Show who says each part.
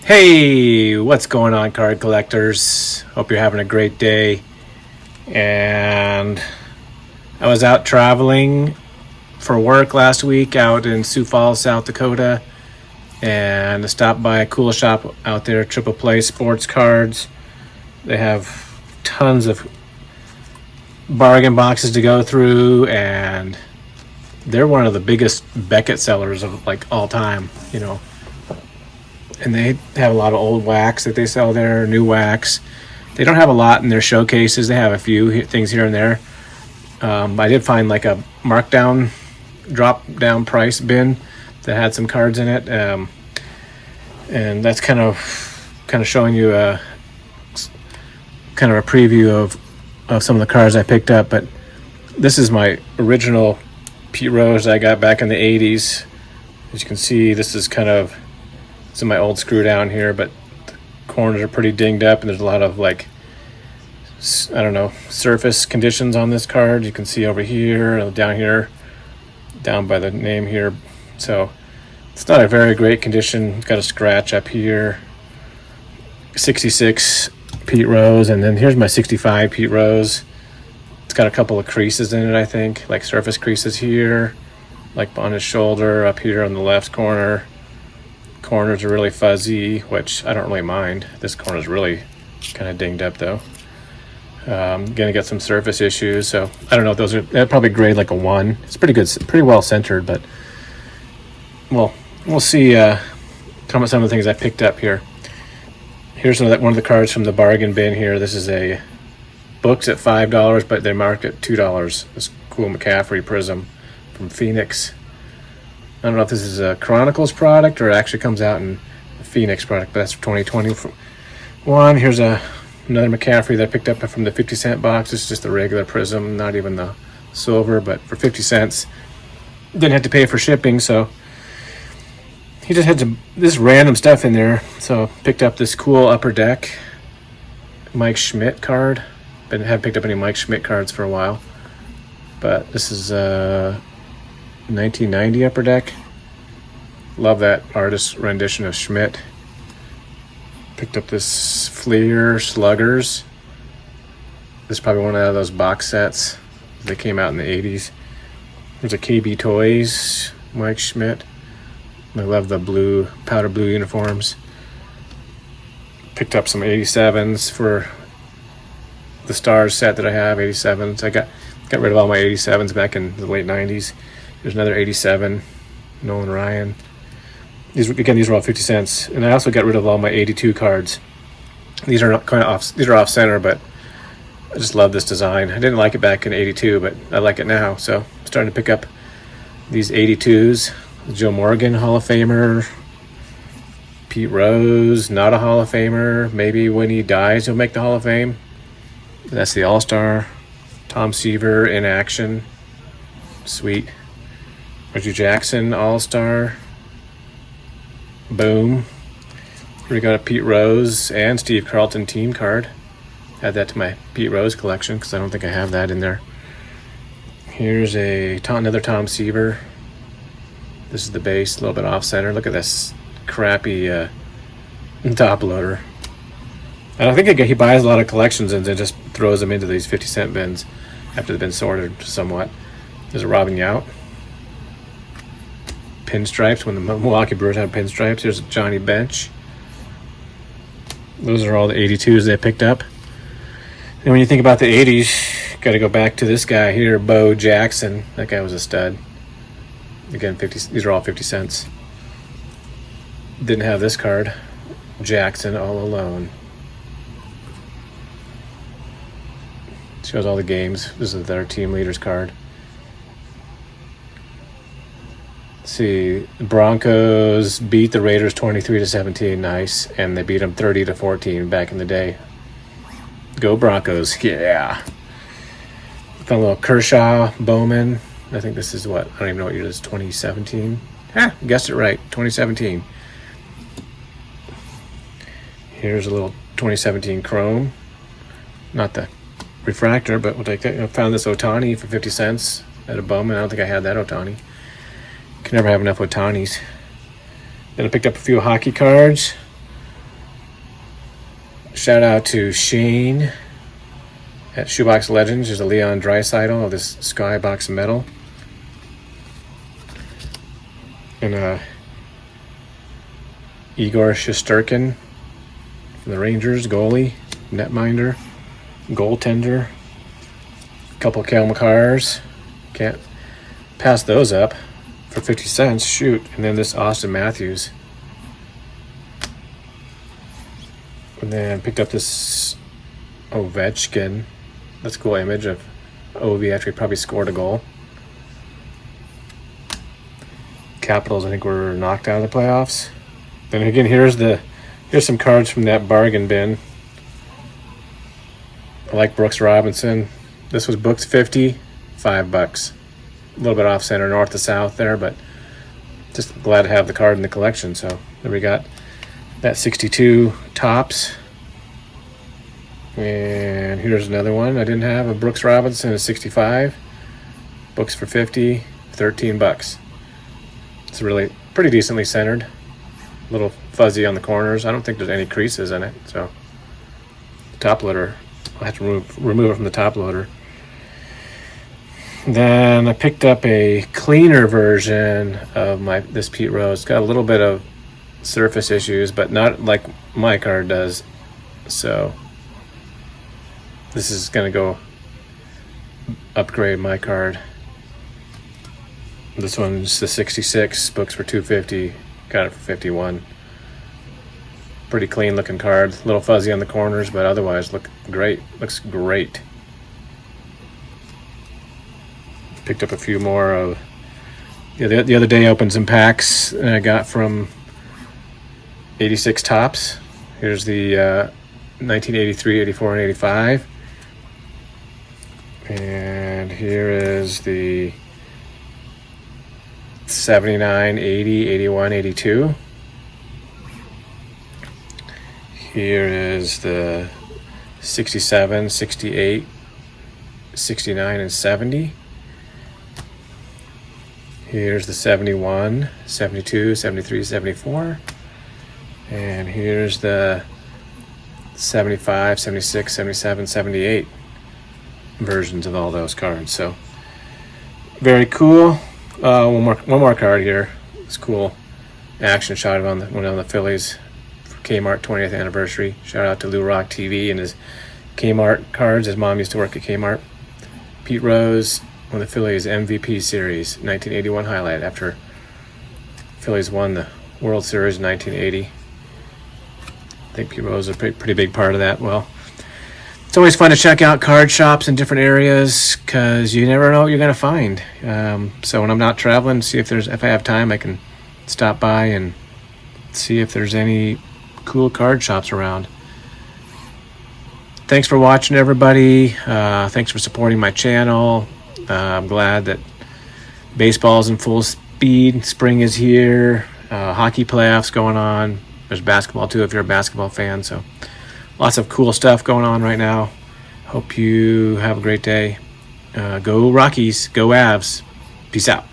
Speaker 1: Hey, what's going on, card collectors? Hope you're having a great day. And I was out traveling for work last week out in Sioux Falls, South Dakota, and I stopped by a cool shop out there, Triple Play Sports Cards. They have tons of bargain boxes to go through, and they're one of the biggest Beckett sellers of like all time, and they have a lot of old wax that they sell there, new wax. They don't have a lot in their showcases. They have a few things here and there. I did find like a markdown, drop down price bin that had some cards in it, and that's kind of showing you a kind of a preview of some of the cards I picked up. But this is my original Pete Rose I got back in the 80s. As you can see, this is my old screw down here, but the corners are pretty dinged up, and there's a lot of surface conditions on this card. You can see over here, down here, down by the name here. So it's not a very great condition. It's got a scratch up here. 66 Pete Rose, and then here's my 65 Pete Rose. It's got a couple of creases in it, I think, like surface creases here, like on his shoulder, up here on the left corner. Corners are really fuzzy, which I don't really mind. This corner is really kind of dinged up though. Gonna get some surface issues, so I don't know if they'll probably grade like a 1. It's pretty good, pretty well centered, but well, we'll see. Some of the things I picked up here. Here's one of the cards from the bargain bin here. This is a books at $5, but they're marked at $2. This cool McCaffrey prism from Phoenix. I don't know if this is a Chronicles product or it actually comes out in a Phoenix product, but that's 2021. Here's another McCaffrey that I picked up from the 50-cent box. It's just the regular prism, not even the silver, but for 50 cents. Didn't have to pay for shipping, so he just had this random stuff in there. So picked up this cool Upper Deck Mike Schmidt card. Haven't picked up any Mike Schmidt cards for a while, but this is 1990 Upper Deck. Love that artist rendition of Schmidt. Picked up this Fleer Sluggers. This is probably one of those box sets that came out in the 80s. There's a KB Toys Mike Schmidt. I love the powder blue uniforms. Picked up some 87s for the Stars set that I have, 87s. I got rid of all my 87s back in the late 90s. There's another 87, Nolan Ryan. These are all 50 cents. And I also got rid of all my 82 cards. These are off center, but I just love this design. I didn't like it back in 82, but I like it now. So I'm starting to pick up these 82s. Joe Morgan, Hall of Famer. Pete Rose, not a Hall of Famer. Maybe when he dies, he'll make the Hall of Fame. That's the All-Star. Tom Seaver in action. Sweet. Reggie Jackson, All-Star. Boom. We got a Pete Rose and Steve Carlton team card. Add that to my Pete Rose collection because I don't think I have that in there. Here's another Tom Seaver. This is the base, a little bit off-center. Look at this crappy top loader. I don't think he buys a lot of collections and then just throws them into these 50-cent bins after they've been sorted somewhat. There's a Robin Yount. Pinstripes, when the Milwaukee Brewers had pinstripes. Here's a Johnny Bench. Those are all the 82s they picked up. And when you think about the 80s, got to go back to this guy here, Bo Jackson. That guy was a stud. Again, these are all 50 cents. Didn't have this card. Jackson all alone. Shows all the games. This is their team leaders card. See, the Broncos beat the Raiders 23-17, nice, and they beat them 30-14 back in the day. Go Broncos, yeah. Found a little Kershaw, Bowman. I think this is I don't even know what year this is, 2017. Guessed it right, 2017. Here's a little 2017 Chrome. Not the refractor, but we'll take that. I found this Ohtani for 50 cents at a Bowman. I don't think I had that Ohtani. Can never have enough Ohtanis. Then I picked up a few hockey cards. Shout out to Shane at Shoebox Legends. There's a Leon Draisaitl of this Skybox metal. And Igor Shesterkin from the Rangers, goalie, netminder, goaltender. A couple Cale Makars. Can't pass those up for 50 cents. Shoot. And then this Austin Matthews. And then picked up this Ovechkin. That's a cool image of Ovi after he probably scored a goal. Capitals, I think, were knocked out of the playoffs. Then again, here's some cards from that bargain bin. I like Brooks Robinson. This was booked $50, $5. A little bit off center, north to south there, but just glad to have the card in the collection. So there we got that 62 tops. And here's another one I didn't have, a Brooks Robinson, a 65. Books for $50, $13. It's really pretty decently centered. A little fuzzy on the corners. I don't think there's any creases in it. So top loader, I'll have to remove it from the top loader. Then I picked up a cleaner version of this Pete Rose. It's got a little bit of surface issues, but not like my card does. So this is going to go upgrade my card. This one's the 66, books for $250, got it for $51. Pretty clean looking card, a little fuzzy on the corners, but otherwise looks great. Picked up a few more of, the other day I opened some packs and I got from 86 tops. Here's the 1983, 84, and 85. And here is the 79, 80, 81, 82. Here is the 67, 68, 69, and 70. Here's the 71, 72, 73, 74. And here's the 75, 76, 77, 78 versions of all those cards. So very cool. One more card here. It's cool. Action shot of one on the Phillies Kmart 20th anniversary. Shout out to Lou Rock TV and his Kmart cards. His mom used to work at Kmart. Pete Rose won the Phillies MVP series 1981 highlight after Phillies won the World Series in 1980. I think Pete Rose is a pretty big part of that. Well, it's always fun to check out card shops in different areas because you never know what you're going to find. So when I'm not traveling, if I have time, I can stop by and see if there's any cool card shops around. Thanks for watching, everybody. Thanks for supporting my channel. I'm glad that baseball's in full speed. Spring is here. Hockey playoffs going on. There's basketball too if you're a basketball fan. So lots of cool stuff going on right now. Hope you have a great day. Go Rockies. Go Avs. Peace out.